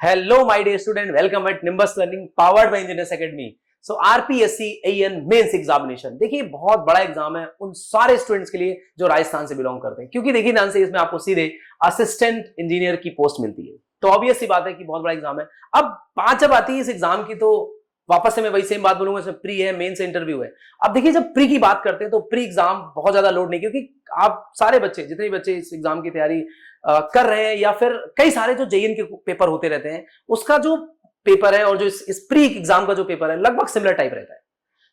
Hello, my dear student. Welcome at Nimbus Learning, powered by Engineers Academy. So RPSC AN mains examination, देखिए बहुत बड़ा exam है उन सारे स्टूडेंट्स के लिए जो राजस्थान से बिलोंग करते हैं, क्योंकि देखिए ध्यान से इसमें आपको सीधे असिस्टेंट इंजीनियर की पोस्ट मिलती है। तो ऑब्वियस सी बात है कि बहुत बड़ा एग्जाम है। अब बात जब आती है इस एग्जाम की, तो वापस से मैं वही सेम बात बोलूंगा, इसमें प्री है, मेंस इंटरव्यू है। अब देखिए जब प्री की बात करते हैं तो प्री एग्जाम बहुत ज्यादा लोड नहीं, क्योंकि आप सारे बच्चे, जितने बच्चे इस एग्जाम की तैयारी कर रहे हैं, या फिर कई सारे जो जेईएन के पेपर होते रहते हैं, उसका जो पेपर है और जो इस प्री एग्जाम का जो पेपर है लगभग सिमिलर टाइप रहता है।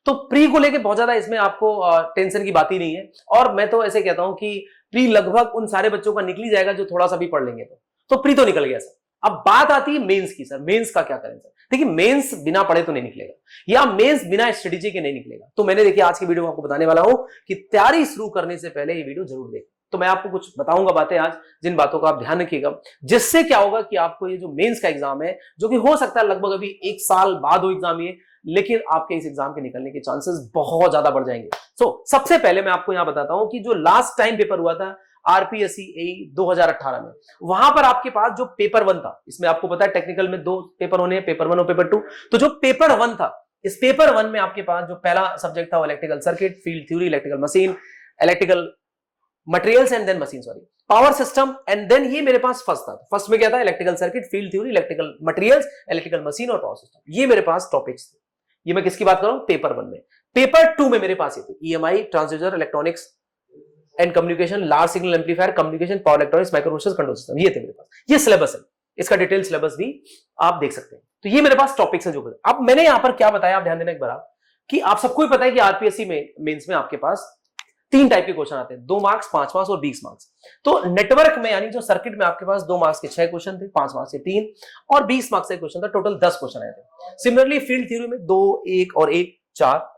तो प्री को लेके बहुत ज्यादा इसमें आपको टेंशन की बात ही नहीं है। और मैं तो ऐसे कहता हूं कि प्री लगभग उन सारे बच्चों का निकल ही जाएगा जो थोड़ा सा भी पढ़ लेंगे। तो प्री तो निकल गया सर। अब बात आती है मेंस की। सर मेंस का क्या करें सर? देखिए मेंस बिना पढ़े तो नहीं निकलेगा, या मेंस बिना स्ट्रेटेजी के नहीं निकलेगा। तो मैंने देखिए आज की वीडियो में आपको बताने वाला हूं कि तैयारी शुरू करने से पहले ये वीडियो जरूर देखें। तो मैं आपको कुछ बताऊंगा बातें आज, जिन बातों का आप ध्यान रखिएगा, जिससे क्या होगा कि आपको ये जो मेंस का एग्जाम है, जो कि हो सकता है लगभग अभी 1 साल बाद हो एग्जाम ये, लेकिन आपके इस एग्जाम के निकलने के चांसेस बहुत ज्यादा बढ़ जाएंगे। सबसे पहले मैं आपको यहां बताता हूं कि जो लास्ट टाइम पेपर हुआ था आरपीएससी एई 2018 में, वहां पर आपके पास जो पेपर 1 था, इसमें आपको पता है टेक्निकल में 2 पेपर होने हैं, पेपर 1 और पेपर 2। तो जो पेपर 1 था, इस पेपर 1 में आपके पास जो पहला सब्जेक्ट था वो electrical circuit, field theory, electrical machine, electrical materials and then machine, sorry power system, and then ये मेरे पास फर्स्ट था। फर्स्ट में क्या था? Electrical circuit, field theory, electrical materials, electrical machine और पावर सिस्टम। ये मेरे पास टॉपिक्स थे। ये मैं किसकी बात कर रहा हूं? पेपर 1 में। पेपर 2 में मेरे पास ये थे EMI, transducer, electronics and communication, large signal amplifier, communication, power electronics, microprocessor, control system. ये थे मेरे पास। ये सिलेबस है, इसका डिटेल सिलेबस भी आप देख सकते हैं। तो ये मेरे पास टॉपिक्स हैं जो। अब मैंने यहां पर क्या बताया, आप ध्यान देना एक बार, कि आप सबको ही पता है कि आरपीएससी में मेंस में आपके पास 3 टाइप के क्वेश्चन आते हैं, 2 मार्क्स, 5 मार्क्स और 20 मार्क्स। तो नेटवर्क में यानी जो सर्किट में आपके पास 2 मार्क्स के 6 क्वेश्चन थे, 5 मार्क्स के 3 और 20 मार्क्स के क्वेश्चन था, टोटल 10 क्वेश्चन आए थे। सिमिलरली फील्ड थ्योरी में 2, 1 और 1, 4।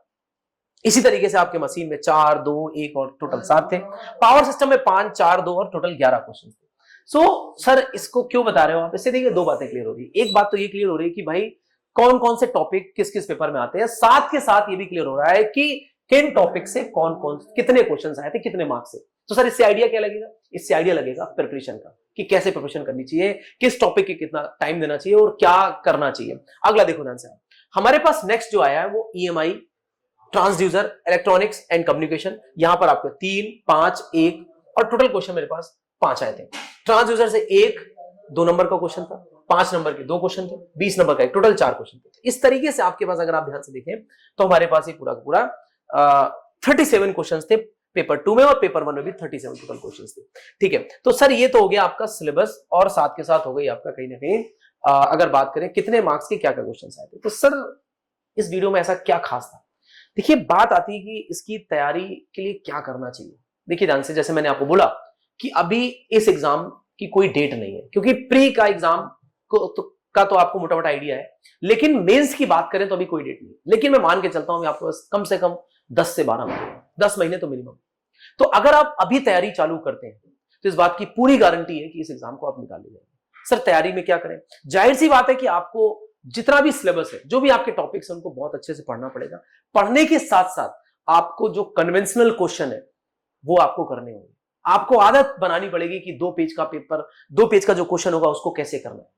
इसी तरीके से आपके मशीन में 4, 2, 1 और टोटल 7 थे। पावर सिस्टम में 5, 4, 2 और टोटल 11 क्वेश्चन थे। सर इसको क्यों बता रहे हो आप? इससे देखिए 2 बातें क्लियर हो रही है। एक बात तो ये क्लियर हो रही है कि भाई कौन कौन से टॉपिक किस किस पेपर में आते हैं, साथ के साथ ये भी क्लियर हो रहा है कि किन टॉपिक से कौन कौन कितने क्वेश्चन आए थे, कितने मार्क्स से। तो सर इससे आइडिया क्या लगेगा? इससे आइडिया लगेगा प्रिपरेशन का, कि कैसे प्रिपरेशन करनी चाहिए, किस टॉपिक के कितना टाइम देना चाहिए और क्या करना चाहिए। अगला देखो ध्यान से, हमारे पास नेक्स्ट जो आया है वो EMI, transducer, electronics and communication. यहां पर आपको 3, 5, 1 और टोटल क्वेश्चन मेरे पास 5 आए थे। ट्रांसड्यूसर से 1 2 नंबर का क्वेश्चन था, 5 नंबर के 2 क्वेश्चन थे, 20 नंबर का एक, टोटल 4 क्वेश्चन थे। इस तरीके से आपके पास अगर आप ध्यान से देखें तो हमारे पास ये पूरा का पूरा 37 क्वेश्चन थे पेपर 2 में, और पेपर 1 में भी 37 टोटल क्वेश्चन थे। ठीक है, तो सर ये तो हो गया आपका सिलेबस, और साथ के साथ हो गई आपका कहीं ना कहीं अगर बात करें कितने मार्क्स के क्या क्या क्वेश्चन आए थे। तो सर इस वीडियो में ऐसा क्या खास था? देखिए बात आती है कि इसकी तैयारी के लिए क्या करना चाहिए। देखिए ध्यान से, जैसे मैंने आपको बोला कि अभी इस एग्जाम की कोई डेट नहीं है, क्योंकि प्री का एग्जाम का तो आपको मोटा मोटा आइडिया है, लेकिन मेंस की बात करें तो अभी कोई डेट नहीं। लेकिन मैं मान के चलता हूं आपके पास कम से कम 10 से 12 महीने, 10 महीने तो मिनिमम। तो अगर आप अभी तैयारी चालू करते हैं तो इस बात की पूरी गारंटी है कि इस एग्जाम को आप निकाल लेंगे। सर तैयारी में क्या करें? जाहिर सी बात है कि आपको जितना भी सिलेबस है, जो भी आपके टॉपिक्स हैं, उनको बहुत अच्छे से पढ़ना पड़ेगा। पढ़ने के साथ साथ आपको जो कन्वेंशनल क्वेश्चन है वो आपको करने होंगे। आपको आदत बनानी पड़ेगी कि 2 पेज का पेपर, 2 पेज का जो क्वेश्चन होगा उसको कैसे करना है,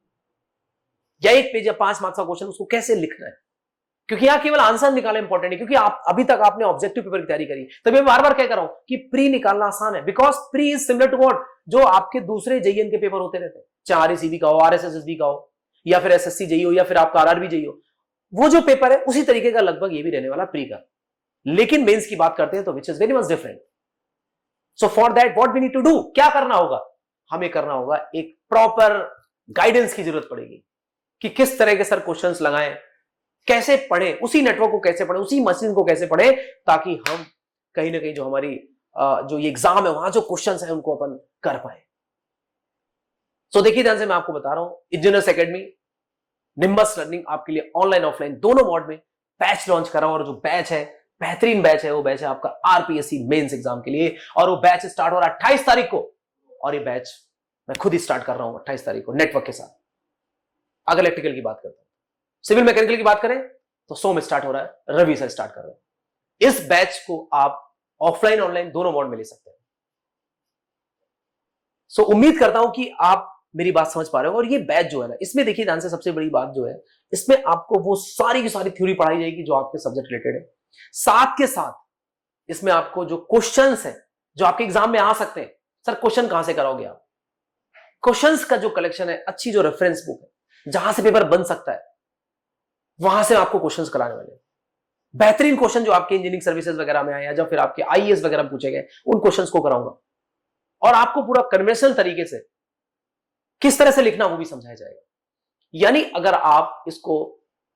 या 1 पेज या 5 मार्क्स का क्वेश्चन उसको कैसे लिखना है। क्योंकि यहां केवल आंसर निकालना इंपॉर्टेंट है, क्योंकि आप अभी तक आपने ऑब्जेक्टिव पेपर की तैयारी करी। तभी मैं बार बार क्या कर रहा हूं कि प्री निकालना आसान है, because pre is similar to what, जो आपके दूसरे जेईएन के पेपर होते रहते हैं, चाहे आरएसीबी का हो, आरएसएसबी का हो, या फिर एसएससी जेई हो, या फिर आपका आरआरबी जेई हो। वो जो पेपर है उसी तरीके का लगभग ये भी रहने वाला प्री का। लेकिन मेंस की बात करते हैं तो which is very much different. So for that what we need to do, क्या करना होगा? हमें करना होगा एक प्रॉपर गाइडेंस की जरूरत पड़ेगी कि किस तरह के सर क्वेश्चंस लगाएं, कैसे पढ़ें, उसी नेटवर्क को कैसे पढ़ें, उसी मशीन को कैसे पढ़ें, ताकि हम कहीं ना कहीं जो हमारी जो ये एग्जाम है वहां जो क्वेश्चंस है उनको अपन कर पाए। सो देखिए ध्यान से, मैं आपको बता रहा हूं इंजीनियर्स एकेडमी निम्बस लर्निंग आपके लिए ऑनलाइन ऑफलाइन दोनों मोड में बैच लॉन्च करा, और जो बैच है बेहतरीन बैच है, वो बैच है आपका आरपीएससी मेंस एग्जाम के लिए, और वो बैच स्टार्ट हो रहा है 28 तारीख को। और ये बैच मैं खुद ही स्टार्ट कर रहा हूं 28 तारीख को नेटवर्क के साथ। अगर इलेक्ट्रिकल की बात करते हैं, सिविल मैकेनिकल की बात करें तो 100 में स्टार्ट हो रहा है, रवि से स्टार्ट कर रहे हैं। इस बैच को आप ऑफलाइन ऑनलाइन दोनों मोड में ले सकते हैं। सो उम्मीद करता हूं कि आप मेरी बात समझ पा रहे हो। और ये बैच जो है ना, इसमें देखिए ध्यान से, सबसे बड़ी बात जो है, इसमें आपको वो सारी की सारी थ्योरी पढ़ाई जाएगी जो आपके सब्जेक्ट रिलेटेड है। साथ के साथ इसमें आपको जो क्वेश्चंस है जो आपके एग्जाम में आ सकते हैं, सर क्वेश्चन कहां से कराओगे आप, क्वेश्चंस का जो कलेक्शन है, अच्छी जो रेफरेंस बुक है जहां से पेपर बन सकता है, वहां से आपको क्वेश्चंस कराने वाले हैं। बेहतरीन क्वेश्चन जो आपके इंजीनियरिंग सर्विसेज वगैरह में आए या जो फिर आपके आईएएस वगैरह में पूछे गए, उन क्वेश्चंस को कराऊंगा। और आपको पूरा कन्वेंशनल तरीके से किस तरह से लिखना वो भी समझाया जाएगा। यानी अगर आप इसको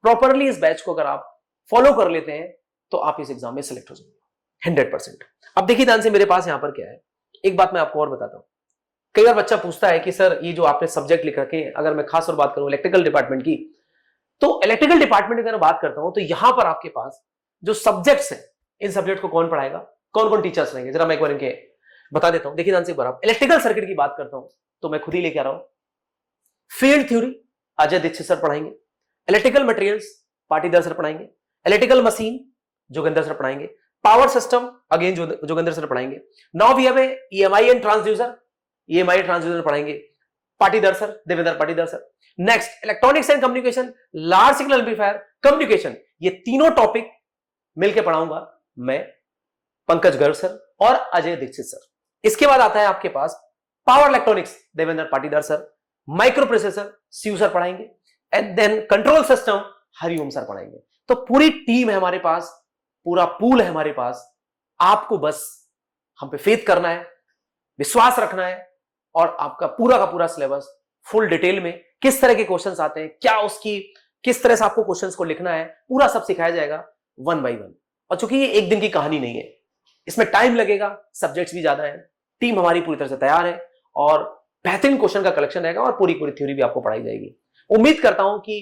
प्रॉपरली, इस बैच को अगर आप फॉलो कर लेते हैं तो आप इस एग्जाम में सिलेक्ट हो जाएंगे 100%। अब देखिए ध्यान से, मेरे पास यहां पर क्या है, एक बात मैं आपको और बताता हूं। कई बार बच्चा पूछता है कि सर ये जो आपने सब्जेक्ट लिख रखे हैं, अगर मैं खास और बात करूं इलेक्ट्रिकल डिपार्टमेंट की, तो इलेक्ट्रिकल डिपार्टमेंट की अगर बात करता हूं तो यहां पर आपके पास जो सब्जेक्ट्स हैं, इन सब्जेक्ट को कौन पढ़ाएगा, कौन कौन टीचर्स रहेंगे, जरा मैं एक बार इनके बता देता हूं। देखिए ध्यान से, एक बार इलेक्ट्रिकल सर्किट की बात करता हूं तो मैं खुद ही लेके आ रहा हूं। Field theory Ajay Dikshit sir पढ़ाएंगे। इलेक्ट्रिकल मटेरियल्स पाटीदार सर पढ़ाएंगे। इलेक्ट्रिकल मशीन जोगिंदर सर पढ़ाएंगे। Power system again Joginder sir पढ़ाएंगे। Now we have EMI and transducer, EMI transducer पढ़ाएंगे Patidar sir, Devendra Patidar sir. Next electronics and communication, large signal amplifier, communication, ये तीनों topic मिलकर पढ़ाऊंगा मैं, पंकज गर्ग सर और अजय दीक्षित सर। इसके बाद आता है आपके पास power electronics, Devendra Patidar sir. Microprocessor Shiv sir पढ़ाएंगे। And then control system Hariom sir पढ़ाएंगे। तो पूरी टीम है हमारे पास, पूरा पूल है हमारे पास। आपको बस हम पे फेथ करना है, विश्वास रखना है, और आपका पूरा का पूरा सिलेबस फुल डिटेल में किस तरह के क्वेश्चंस आते हैं, क्या उसकी किस तरह से आपको क्वेश्चंस को लिखना है, पूरा सब सिखाया जाएगा 1 by 1। और चूंकि ये एक दिन की कहानी नहीं है, इसमें टाइम लगेगा, सब्जेक्ट्स भी ज्यादा है, टीम हमारी पूरी तरह से तैयार है और बेहतरीन क्वेश्चन का कलेक्शन रहेगा और पूरी थ्योरी भी आपको पढ़ाई जाएगी। उम्मीद करता हूं कि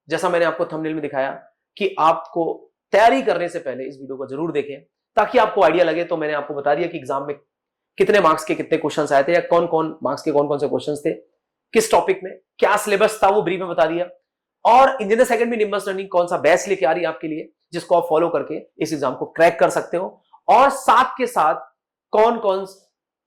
जैसा मैंने आपको थंबनेल में दिखाया कि आपको तैयारी करने से पहले इस वीडियो को जरूर देखें, ताकि आपको आइडिया लगे। तो मैंने आपको बता दिया कि एग्जाम में कितने मार्क्स के कितने क्वेश्चंस आए थे, या कौन कौन मार्क्स के कौन कौन से क्वेश्चंस थे, किस टॉपिक में, क्या सिलेबस था वो ब्रीफ में बता दिया। और इंजीनियरिंग सेकंड में निम्बस लर्निंग कौन सा बैच लेके आ रही है आपके लिए, जिसको आप फॉलो करके इस एग्जाम को क्रैक कर सकते हो। और साथ के साथ कौन कौन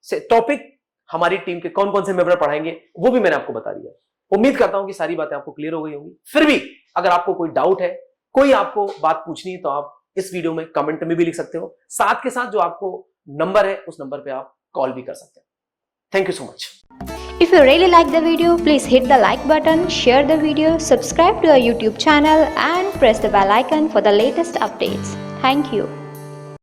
से टॉपिक हमारी टीम के कौन कौन से मेंबर पढ़ाएंगे वो भी मैंने आपको बता दिया। उम्मीद करता हूं कि सारी बातें आपको क्लियर हो गई होंगी। फिर भी अगर आपको कोई डाउट है, कोई आपको बात पूछनी है, तो आप इस वीडियो में कमेंट में भी लिख सकते हो। साथ के साथ जो आपको नंबर है उस नंबर पे आप कॉल भी कर सकते हैं। Thank you so much. If you really like the video, please hit the like button, share the video, subscribe to our YouTube channel and press the bell icon for the latest updates. Thank you.